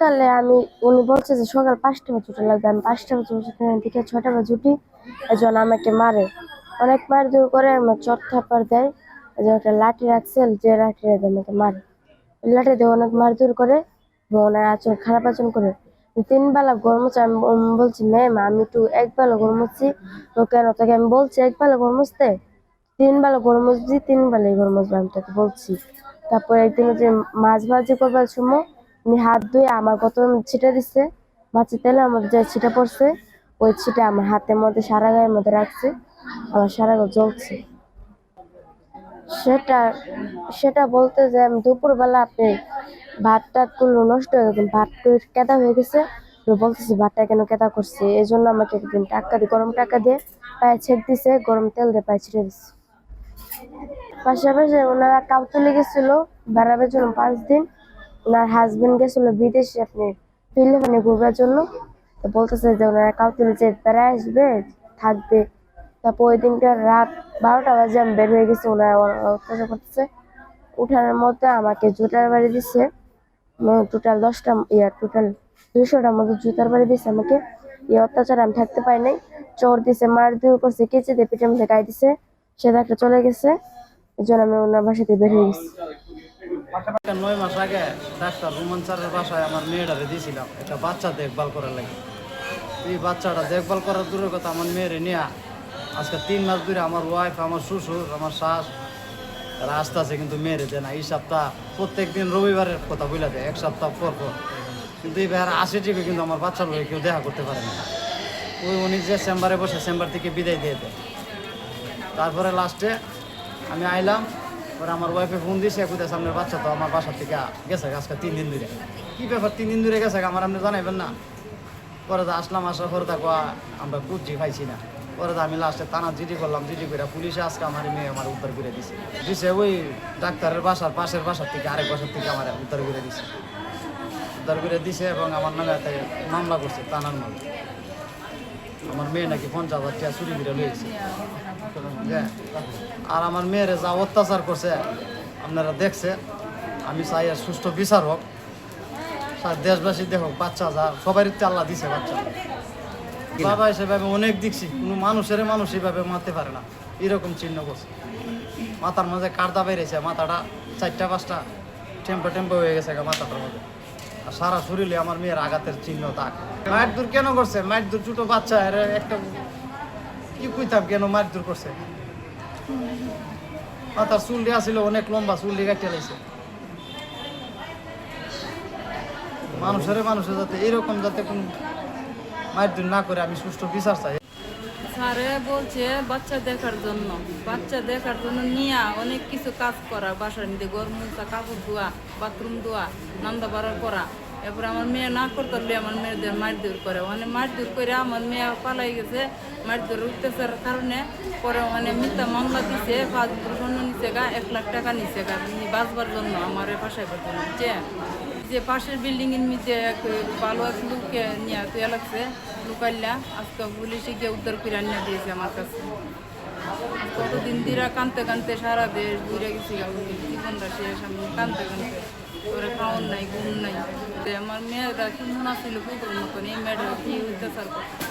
সকালে উনি বলছে যে সকাল 5টা বাজে ছুটি লাগবে, আমি 5টা বাজে দিকে 6টা বাজে উঠি। এজন আমাকে মারে, অনেক মারধর করে, আমার চট থাপ্পড় দেয়। এজন একটা লাঠি রাখছে, যে লাঠি দিয়ে আমাকে মারে, লাঠি দিয়ে অনেক মারধর করে, মনে আচরণ খারাপ আচরণ করে। 3 বেলা গরম হচ্ছে, আমি বলছি ম্যাম আমি একটু 1 বেলা গরম হচ্ছি, তো কেন তোকে আমি বলছি 1 বেলা গরম হচ্ছে, 3 বেলা গরম হচ্ছি, 3 বেলাই গরম হচ্ছে, আমি তোকে বলছি। তারপরে একদিন যে মাছ ভাজি করবার সময় উনি হাত ধুয়ে আমার কত ছিটা দিচ্ছে, মাছের তেলে আমার যে ছিটা পড়ছে, ওই ছিটা আমার হাতের মধ্যে সারা গায়ের মধ্যে রাখছে, আমার সারা গা জ্বলছে। সেটা সেটা বলতে যে আমি দুপুরবেলা আপনি ভাত টাত করলো নষ্ট হয়ে গেছে, ভাত কেদা হয়ে গেছে, তো বলতেছি ভাতটা কেন কেদা করছে, এই জন্য আমাকে একদিন টাকা দিয়ে, গরম টাকা দিয়ে পায়ে ছেক দিছে, গরম তেল দিয়ে পায়ে ছিটে দিচ্ছে। পাশাপাশি ওনারা কাউতলে গেছিল বেড়াবার জন্য 5 দিন। ওনার হাজবেন্ড গেছিল বিদেশে আপনি ফিলিপাইনে ঘুরবার জন্য, তো বলতেছে যে ওনারা কাউতলে যে বেড়ায় আসবে, থাকবে। তারপর ওই দিনকার রাত 12টা বাজে আমি বের হয়ে গেছি, ওনারা অত্যাচার করতেছে। উঠানের মধ্যে আমাকে জুতার বাড়ি দিচ্ছে, টোটাল 10টা টোটাল 200টার মধ্যে জুতার বাড়ি দিচ্ছে আমাকে। এই অত্যাচার আমি থাকতে পারি নাই, চোর দিছে, মারধর করছে, কেচে দিয়ে পিঠের মধ্যে গায়ে দিছে, সে একটা চলে গেছে। এই জন্য আমি ওনার বাসাতে বের হয়ে গেছি। 9 মাস আগে ডাক্তার রোমান স্যারের বাসায় আমার মেয়েটারে দিয়েছিলাম একটা বাচ্চা দেখভাল করার লাগে। এই বাচ্চাটা দেখভাল করার দূরের কথা, আমার মেয়েরে নিয়ে আজকে 3 মাস ধরে আমার ওয়াইফ, আমার শ্বশুর, আমার শাশ তারা আসতে আছে, কিন্তু মেয়েরে দেয় না। এই সপ্তাহ প্রত্যেক দিন রবিবারের কথা বলে দেয়, 1 সপ্তাহ পর পর। কিন্তু এই ভাইয়ার 80 টিকে কিন্তু আমার বাচ্চার লোক কেউ দেখা করতে পারে না। উনি যে চেম্বারে বসে, চেম্বার থেকে বিদায় দিয়ে দেয়। তারপরে লাস্টে আমি আইলাম, পরে আমার ওয়াইফে ফোন দিয়েছে, কোথায় সামনের বাচ্চা তো আমার বাসার থেকে গেছে আজকে 3 দিন ধরে। কী ব্যাপার 3 দিন ধরে গেছে আমার, আপনি জানাইবেন না? পরে তো আসলাম, আসার পরে দেখো আমরা কুচি খাইছি না। পরে তো আমি লাস্টে থানা জিডি করলাম, জিডি করে পুলিশে আজকে আমার মেয়ে আমার উদ্ধার করে দিছে ওই ডাক্তারের বাসার পাশের বাসার থেকে, আরেক বাসার থেকে আমার উদ্ধার করে দিছে এবং আমার নামে একটা মামলা করছে, থানার মামলা। আমার মেয়ে নাকি 50,000 টাকা চুরি করে লইছে। আর আমার মেয়েরে যা অত্যাচার করছে আপনারা দেখছে। আমি চাই আর সুষ্ঠু বিচার হোক, দেশবাসী দেখুক, বাচ্চা যা সবাই আল্লাহ দিছে বাচ্চা। বাবা সেভাবে অনেক দেখছি, কোনো মানুষ এইভাবে মারতে পারে না, এরকম চিহ্ন করছে। মাথার মাঝে কার্দা বেরিয়েছে, মাথাটা 4টা 5টা টেম্পো হয়ে গেছে মাথাটার মধ্যে। আর সারা শরীরে আমার মেয়ের আঘাতের চিহ্ন, দাগ। মায়ের দূর কেন করছে? মায়ের দূর ছোট বাচ্চা, একটা কি কইতাম কেন মায়ের দূর করছে? মাথার চুলটি আসছিল অনেক লম্বা, চুলটি কাটিয়ে লাইছে। মানুষের যাতে এরকম যাতে কোন মায়ের দূর না করে, আমি সুষ্ঠু বিচার চাই। স্যারে বলছে বাচ্চা দেখার জন্য নিয়ে অনেক কিছু কাজ করা, বাসার মধ্যে ঘর মুছা, কাপড় ধোয়া, বাথরুম ধোয়া, নান্দা বাড়ার করা। এরপরে আমার মেয়ে না করতে পারলে আমার মেয়েদের মারধর করে, মানে মারধর করে আমার মেয়ে পালাই গেছে। মারধর অত্যাচারের কারণে পরে মানে মিথ্যা মামলা দিছে, 5 বছর নিচে 1 লাখ টাকা নিচে বাঁচবার জন্য আমার বাসায় করতে বুঝছে। যে পাশের বিল্ডিং এর মধ্যে ভালো এক লোককে নিয়ে তুই লাগছে, লুকাইলা আজকে পুলিশে গিয়ে উদ্ধার করে আনিয়ে দিয়েছে আমার কাছে। কতদিন দিরা কানতে সারা দেশ ঘুরে গেছি, জীবনটা শেষ, আমি কানতে ওরা খাওয়ান নাই, ঘুম নাই। আমার মেয়েরা কি মনে ছিল কুকুর মতন, এই মেয়েটা কি অত্যাচার করছে।